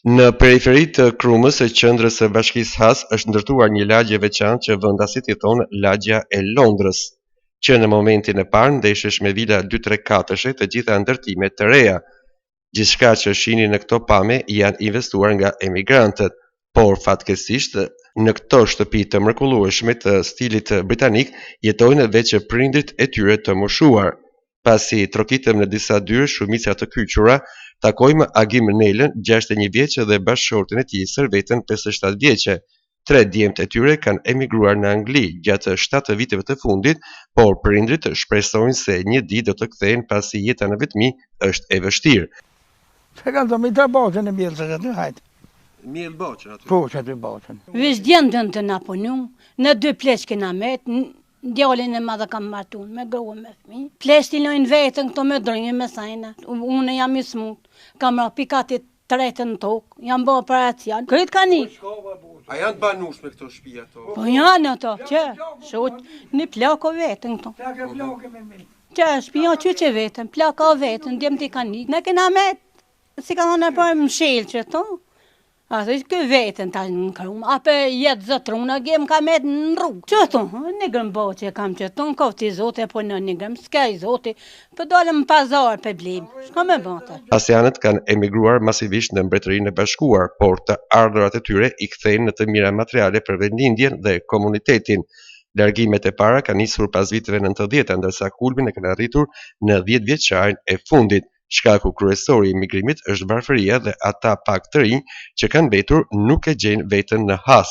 Në periferi të Krumës së qendrës së bashkisë Has është ndërtuar një lagje veçantë që vendasit i thonë Lagja e Londrës, që në momentin e parë ndeshesh me vila 2-3-4-she, të gjitha ndërtime të reja. Gjithçka që shihni në këto pame janë investuar nga emigrantët, por fatkeqësisht në këto shtëpi të mrekullueshme të stilit britanik jetojnë veç prindrit e tyre të moshuar. Pasi trokitëm në disa dyre shumica të kyçura, takojmë Agim Nelën, 61 vjeç dhe bashkëshorten e tij Servetën, 57 vjeçe. 3 djemtë e tyre kanë emigruar në Angli gjatë 7 viteve të fundit, por prindrit shpresojnë se një ditë do të kthehen pasi jeta në vetmi është e vështirë. Se kanë të mitra boqën e mjellë se aty, hajtë. Mjellë boqën aty? Po, që aty boqën. Vish djendën të na punu, në 2 pleç kena met, djallin e madhe kam martun, me grua me fmi. Pleshti lojnë vetën këto me drinje me sajna, unë jam i smut, kam ra pikatit të retën në tokë, jam bo operacion, këtë ka një. A janë banush me këto shtëpi ato? Po janë ato, që, shot, një plako vetën këto. Që, shpia që vetën, plaka vetën, djemë t'i ka një. Ne kena met, si ka thonë e për mshilë që to. A thë kë vetën ta në kërëm, apë jetë zëtruna, gjem ka met në rrugë. Që thonë, një grëm bo që kam që thonë, kofti zote, po në një grëm, s'kaj zote, për dolem pazar për blim, shka me bëta. Asianët kanë emigruar masivisht në Mbretërinë e Bashkuar, por të ardhurat e tyre i kthejnë në të mira materiale për vendlindjen dhe komunitetin. Largimet e para kanë nisur pas viteve 90, ndërsa kulmin e kanë arritur në 10 vjeçarin e fundit. Shkaku kryesor i emigrimit është varfëria dhe ata pak të rinj që kanë mbetur nuk e gjejnë veten në Has.